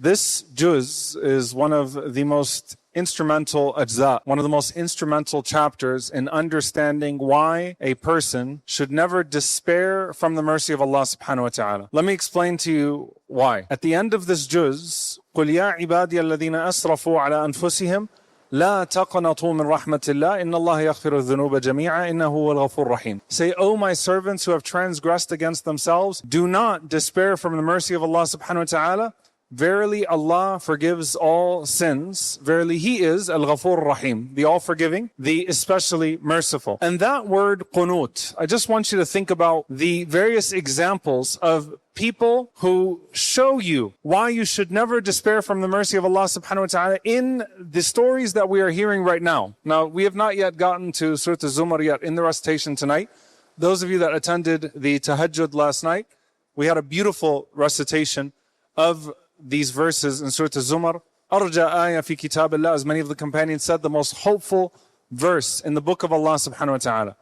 This juz is one of the most instrumental ajza, one of the most instrumental chapters in understanding why a person should never despair from the mercy of Allah subhanahu wa ta'ala. Let me explain to you why. At the end of this juz, قُلْ يَا عِبَادِيَ الَّذِينَ أَسْرَفُوا عَلَى أَنفُسِهِمْ لا تقنطوا من رحمة الله إن الله يغفر الذنوب جميعا إنه هو الغفور الرحيم. Say, O my servants who have transgressed against themselves, do not despair from the mercy of Allah subhanahu wa ta'ala. Verily Allah forgives all sins. Verily He is Al-Ghafur Rahim, the all-forgiving, the especially merciful. And that word qunut, I just want you to think about the various examples of people who show you why you should never despair from the mercy of Allah subhanahu wa ta'ala in the stories that we are hearing right now. Now, we have not yet gotten to Surah Al-Zumar yet in the recitation tonight. Those of you that attended the tahajjud last night, we had a beautiful recitation of these verses in Surah Al-Zumar. Arja ayah fi kitabillah, as many of the companions said, the most hopeful verse in the book of Allah subhanahu wa ta'ala.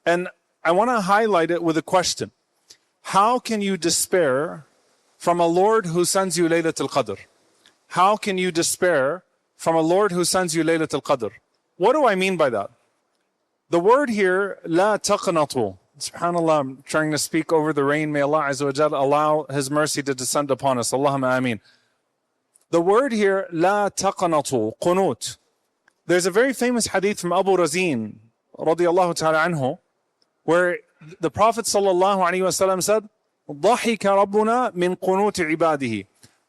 And I want to highlight it with a question. How can you despair from a Lord who sends you Laylatul Qadr? How can you despair from a Lord who sends you Laylatul Qadr? What do I mean by that? The word here, la taqnatu. SubhanAllah, I'm trying to speak over the rain. May Allah Azza wa Jal allow His mercy to descend upon us. Allahumma ameen. The word here, la taqnatu, qunut. There's a very famous hadith from Abu Razin, radiyallahu ta'ala anhu, where the Prophet sallallahu alaihi wasallam said, ضَحِكَ رَبُّنَا مِنْ قُنُوتِ عِبَادِهِ.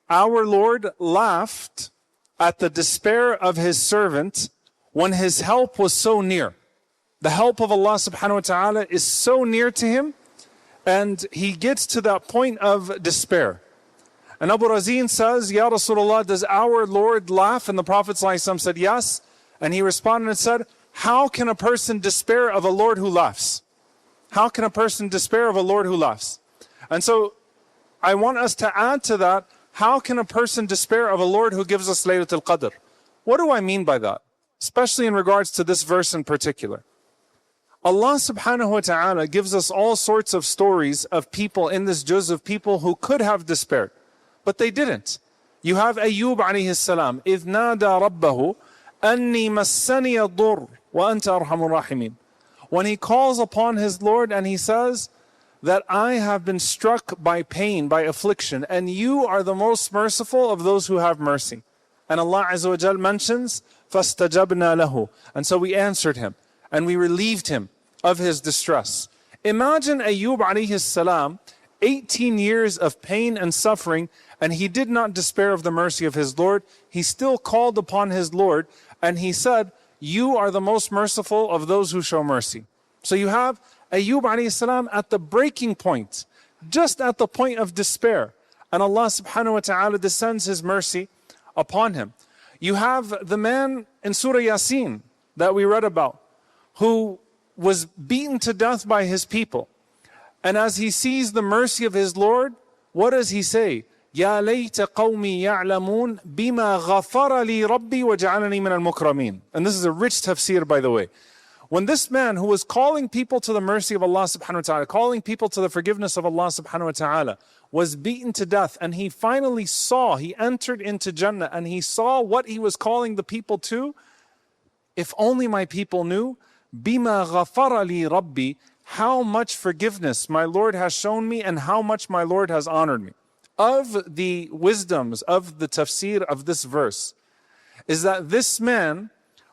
Our Lord laughed at the despair of His servant when his help was so near. The help of Allah subhanahu wa ta'ala is so near to him, and he gets to that point of despair. And Abu Razin says, Ya Rasulullah, does our Lord laugh? And the Prophet ﷺ said, yes. And he responded and said, how can a person despair of a Lord who laughs? How can a person despair of a Lord who laughs? And so I want us to add to that, how can a person despair of a Lord who gives us Laylatul Qadr? What do I mean by that? Especially in regards to this verse in particular. Allah subhanahu wa ta'ala gives us all sorts of stories of people in this juz, of people who could have despaired, but they didn't. You have Ayyub alayhi salam, إِذْ نَادَى رَبَّهُ أَنِّي مَسَّنِيَ الضُّرُّ وَأَنْتَ أَرْحَمُ الرَّاحِمِينَ. When he calls upon his Lord and he says that I have been struck by pain, by affliction, and you are the most merciful of those who have mercy. And Allah Azza wa Jal mentions, فَاسْتَجَبْنَا لَهُ. And so we answered him and we relieved him of his distress. Imagine Ayyub alayhi salam, 18 years of pain and suffering, and he did not despair of the mercy of his Lord. He still called upon his Lord and he said, you are the most merciful of those who show mercy. So you have Ayyub alayhi salam at the breaking point, just at the point of despair, and Allah subhanahu wa ta'ala descends His mercy upon him. You have the man in Surah Yasin that we read about, who was beaten to death by his people. And as he sees the mercy of his Lord, what does he say? يَا لَيْتَ قَوْمِي يَعْلَمُونَ بِمَا غَفَرَ لِي رَبِّي وَجَعَلَنِي مِنَ الْمُكْرَمِينَ. And this is a rich tafsir, by the way. When this man who was calling people to the mercy of Allah subhanahu wa ta'ala, calling people to the forgiveness of Allah subhanahu wa ta'ala, was beaten to death, and he finally saw, he entered into Jannah, and he saw what he was calling the people to. If only my people knew, بِمَا غَفَرَ لِي رَبِّي, how much forgiveness my Lord has shown me and how much my Lord has honored me. Of the wisdoms of the tafsir of this verse is that this man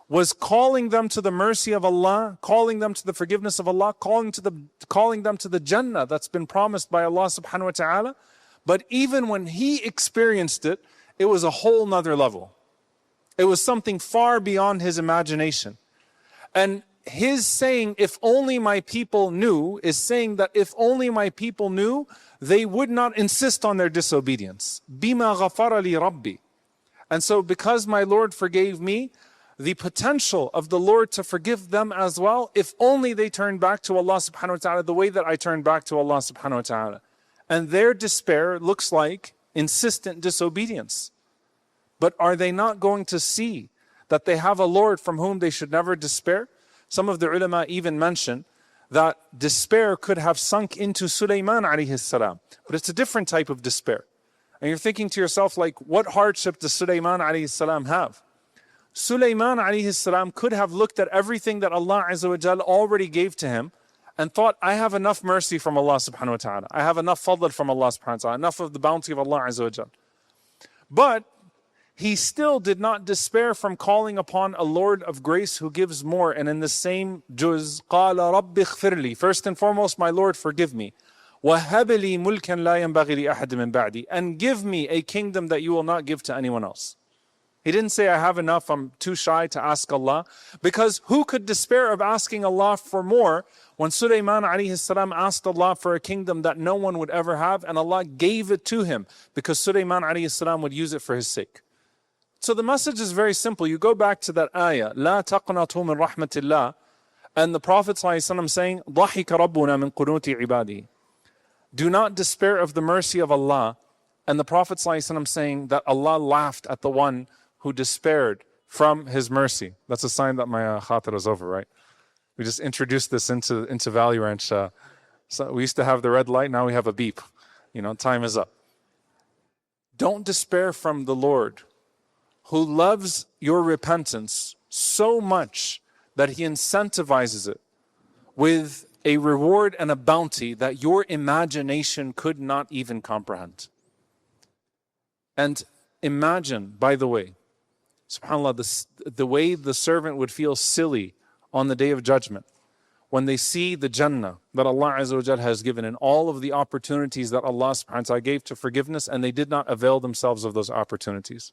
was calling them to the mercy of Allah, calling them to the forgiveness of Allah, calling them to the Jannah that's been promised by Allah subhanahu wa ta'ala. But even when he experienced it, it was a whole nother level. It was something far beyond his imagination. And his saying, if only my people knew, is saying that if only my people knew, they would not insist on their disobedience. Bima ghafara li rabbi. And so because my Lord forgave me, the potential of the Lord to forgive them as well, if only they turned back to Allah subhanahu wa ta'ala the way that I turned back to Allah subhanahu wa ta'ala. And their despair looks like insistent disobedience. But are they not going to see that they have a Lord from whom they should never despair? Some of the ulama even mention that despair could have sunk into Suleiman alayhi salam. But it's a different type of despair. And you're thinking to yourself, like, what hardship does Suleiman alayhi salam have? Suleiman alayhi salam could have looked at everything that Allah Azza wa Jal already gave to him and thought, I have enough mercy from Allah subhanahu wa ta'ala. I have enough fadl from Allah subhanahu wa ta'ala, enough of the bounty of Allah Azza wa Jal. But he still did not despair from calling upon a Lord of grace who gives more. And in the same juz, قَالَ رَبِّ اغْفِرْ لِي, first and foremost, my Lord, forgive me. وَهَبْ لِي مُلْكًا لَا يَنْبَغِي لِأَحَدٍ مِّن بَعْدِي, and give me a kingdom that you will not give to anyone else. He didn't say, I have enough, I'm too shy to ask Allah. Because who could despair of asking Allah for more when Sulaiman alayhi salam asked Allah for a kingdom that no one would ever have, and Allah gave it to him because Sulaiman alayhi salam would use it for his sake. So the message is very simple. You go back to that ayah, لا تقنطوا من رحمة الله, and the Prophet ﷺ saying, ضحك ربنا من قنوت عباده. Do not despair of the mercy of Allah. And the Prophet ﷺ saying that Allah laughed at the one who despaired from his mercy. That's a sign that my khatir is over, right? We just introduced this into Value Ranch. So we used to have the red light, now we have a beep. Time is up. Don't despair from the Lord, who loves your repentance so much that He incentivizes it with a reward and a bounty that your imagination could not even comprehend. And imagine, by the way, subhanAllah, the way the servant would feel silly on the Day of Judgment when they see the Jannah that Allah Azza wa Jal has given and all of the opportunities that Allah subhanahu wa ta'ala gave to forgiveness, and they did not avail themselves of those opportunities.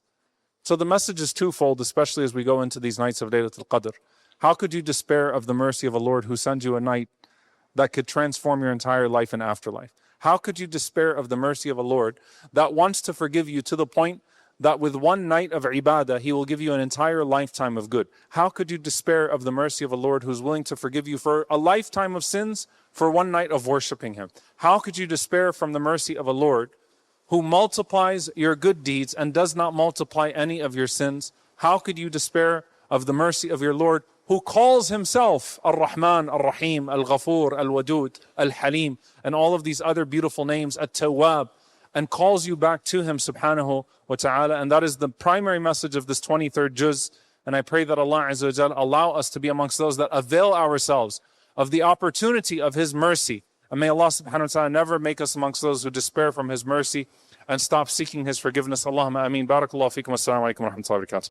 So the message is twofold, especially as we go into these nights of Laylatul Qadr. How could you despair of the mercy of a Lord who sends you a night that could transform your entire life and afterlife? How could you despair of the mercy of a Lord that wants to forgive you to the point that with one night of ibadah, He will give you an entire lifetime of good? How could you despair of the mercy of a Lord who's willing to forgive you for a lifetime of sins for one night of worshiping Him? How could you despair from the mercy of a Lord who multiplies your good deeds and does not multiply any of your sins? How could you despair of the mercy of your Lord who calls Himself Ar-Rahman, Ar-Rahim, Al-Ghafur, Al-Wadud, Al-Halim, and all of these other beautiful names, At-Tawwab, and calls you back to Him subhanahu wa ta'ala? And that is the primary message of this 23rd juz. And I pray that Allah Azza wa Jal allow us to be amongst those that avail ourselves of the opportunity of His mercy. And may Allah subhanahu wa ta'ala never make us amongst those who despair from His mercy and stop seeking His forgiveness. Allahumma ameen. Barakallahu feekum. Assalamu alaikum wa rahmatullahi wa barakatuh.